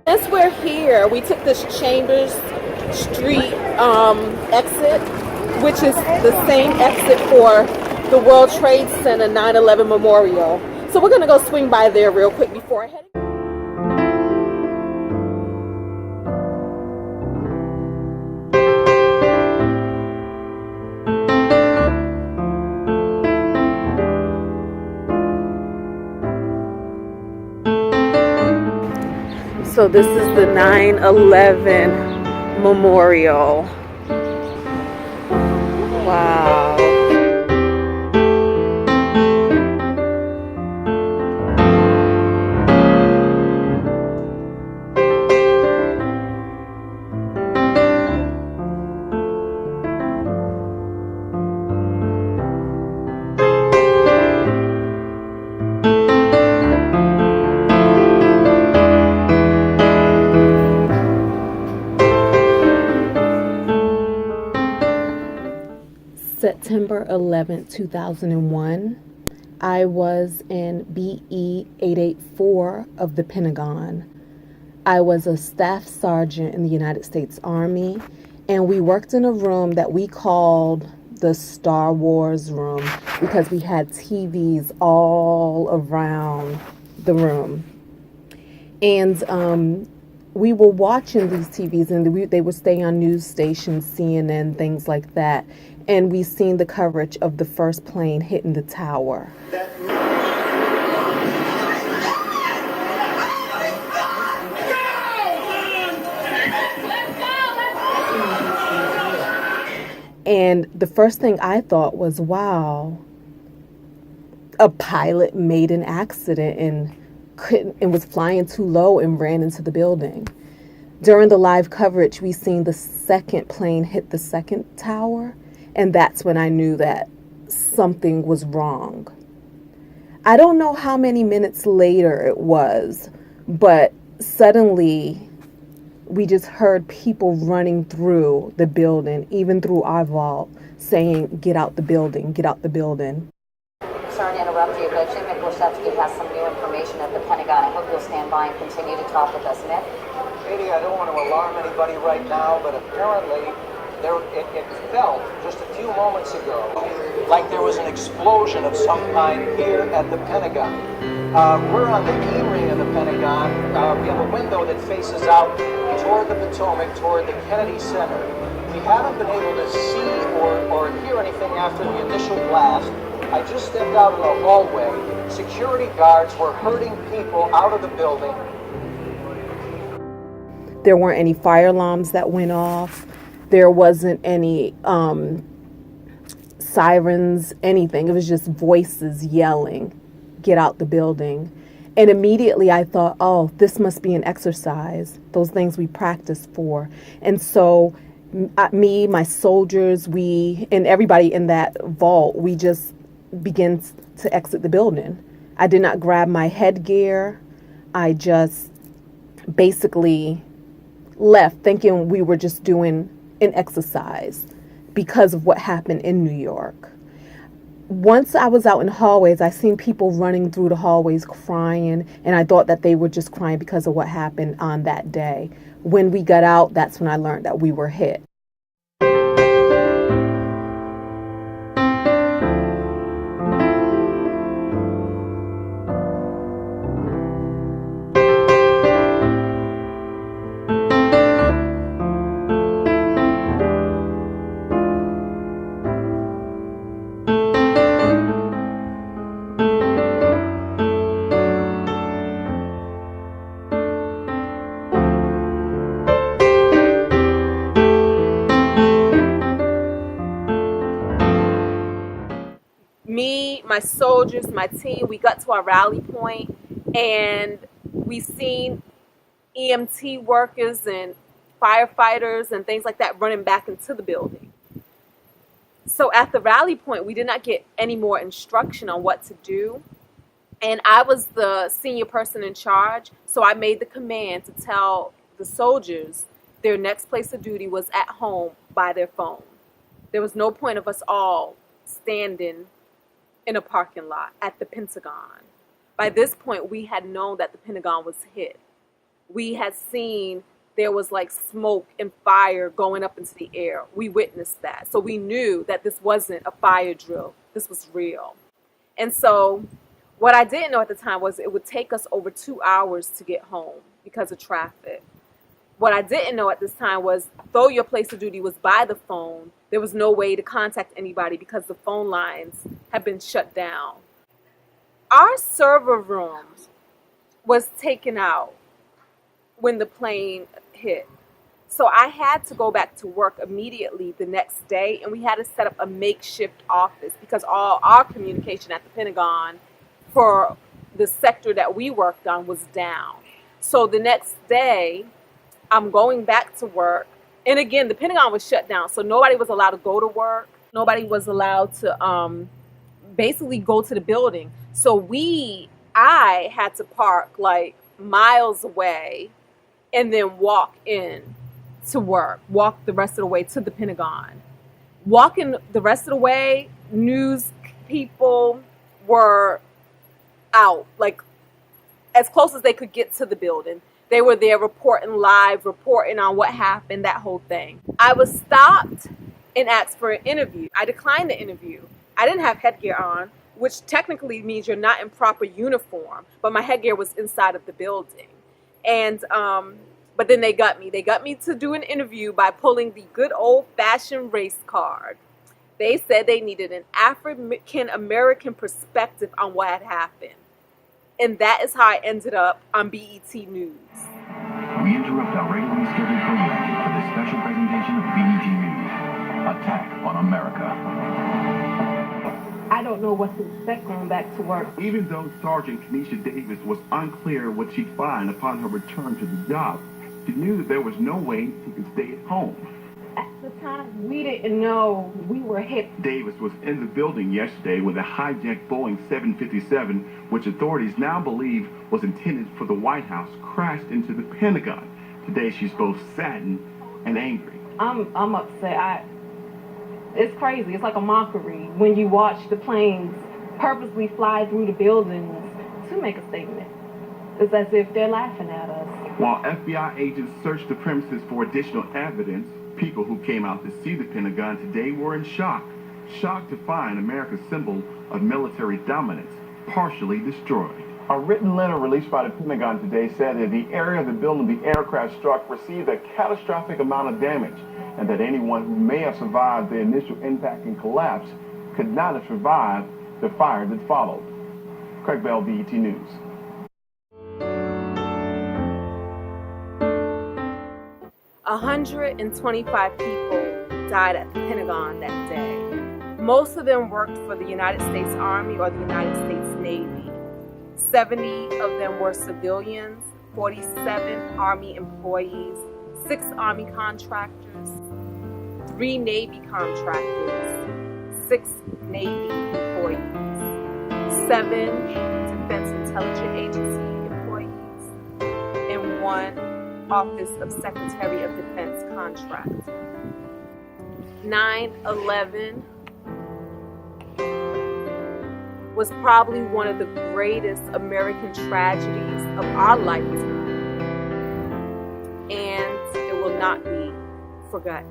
Since we're here, we took this Chambers Street exit, which is the same exit for the World Trade Center 9/11 Memorial. So we're going to go swing by there real quick before heading. So this is the 9/11 Memorial. Wow. September 11th, 2001, I was in BE 884 of the Pentagon. I was a staff sergeant in the United States Army, and we worked in a room that we called the Star Wars room because we had TVs all around the room. And we were watching these TVs, and they would stay on news stations, CNN, things like that. And we seen the coverage of the first plane hitting the tower. And the first thing I thought was, wow, a pilot made an accident and was flying too low and ran into the building. During the live coverage, we seen the second plane hit the second tower. And that's when I knew that something was wrong. I don't know how many minutes later it was, but suddenly we just heard people running through the building, even through our vault, saying, "Get out the building, get out the building." Sorry to interrupt you, but Jim McNasty has some new information at the Pentagon. I hope you'll stand by and continue to talk with us. Nick? Katie, I don't want to alarm anybody right now, but apparently it felt just a few moments ago like there was an explosion of some kind here at the Pentagon. We're on the E-ring of the Pentagon. We have a window that faces out toward the Potomac, toward the Kennedy Center. We haven't been able to see or hear anything after the initial blast. I just stepped out in the hallway. Security guards were herding people out of the building. There weren't any fire alarms that went off. There wasn't any sirens, anything. It was just voices yelling, "Get out the building." And immediately I thought, oh, this must be an exercise, those things we practice for. And so me, my soldiers, and everybody in that vault, we just began to exit the building. I did not grab my headgear. I just basically left thinking we were just doing an exercise because of what happened in New York. Once I was out in hallways, I seen people running through the hallways crying, and I thought that they were just crying because of what happened on that day. When we got out, that's when I learned that we were hit. Me, my soldiers, my team, we got to our rally point, and we seen EMT workers and firefighters and things like that running back into the building. So at the rally point, we did not get any more instruction on what to do. And I was the senior person in charge, so I made the command to tell the soldiers their next place of duty was at home by their phone. There was no point of us all standing in a parking lot at the Pentagon. By this point, we had known that the Pentagon was hit. We had seen there was like smoke and fire going up into the air. We witnessed that. So we knew that this wasn't a fire drill. This was real. And so what I didn't know at the time was it would take us over 2 hours to get home because of traffic. What I didn't know at this time was, though your place of duty was by the phone, there was no way to contact anybody because the phone lines had been shut down. Our server room was taken out when the plane hit. So I had to go back to work immediately the next day, and we had to set up a makeshift office because all our communication at the Pentagon for the sector that we worked on was down. So the next day, I'm going back to work. And again, the Pentagon was shut down, so nobody was allowed to go to work. Nobody was allowed to basically go to the building. So I had to park like miles away and then walk in to work, walk the rest of the way to the Pentagon. Walking the rest of the way, news people were out, like as close as they could get to the building. They were there reporting live, reporting on what happened, that whole thing. I was stopped and asked for an interview. I declined the interview. I didn't have headgear on, which technically means you're not in proper uniform, but my headgear was inside of the building. And but then they got me. They got me to do an interview by pulling the good old-fashioned race card. They said they needed an African-American perspective on what had happened. And that is how I ended up on BET News. We interrupt our regularly scheduled programming for this special presentation of BET News. Attack on America. I don't know what to expect going back to work. Even though Sergeant Tinesha Davis was unclear what she'd find upon her return to the job, she knew that there was no way she could stay at home. At the time, we didn't know we were hit. Davis was in the building yesterday when the hijacked Boeing 757, which authorities now believe was intended for the White House, crashed into the Pentagon. Today, she's both saddened and angry. I'm upset. It's crazy. It's like a mockery when you watch the planes purposely fly through the buildings to make a statement. It's as if they're laughing at us. While FBI agents searched the premises for additional evidence, people who came out to see the Pentagon today were in shock. Shocked to find America's symbol of military dominance partially destroyed. A written letter released by the Pentagon today said that the area of the building the aircraft struck received a catastrophic amount of damage, and that anyone who may have survived the initial impact and collapse could not have survived the fire that followed. Craig Bell, BET News. – 125 people died at the Pentagon that day. Most of them worked for the United States Army or the United States Navy. 70 of them were civilians, 47 Army employees, 6 Army contractors, 3 Navy contractors, 6 Navy employees, 7 Defense Intelligence Agency employees, and 1 Office of Secretary of Defense contract. 9/11 was probably one of the greatest American tragedies of our lifetime, and it will not be forgotten.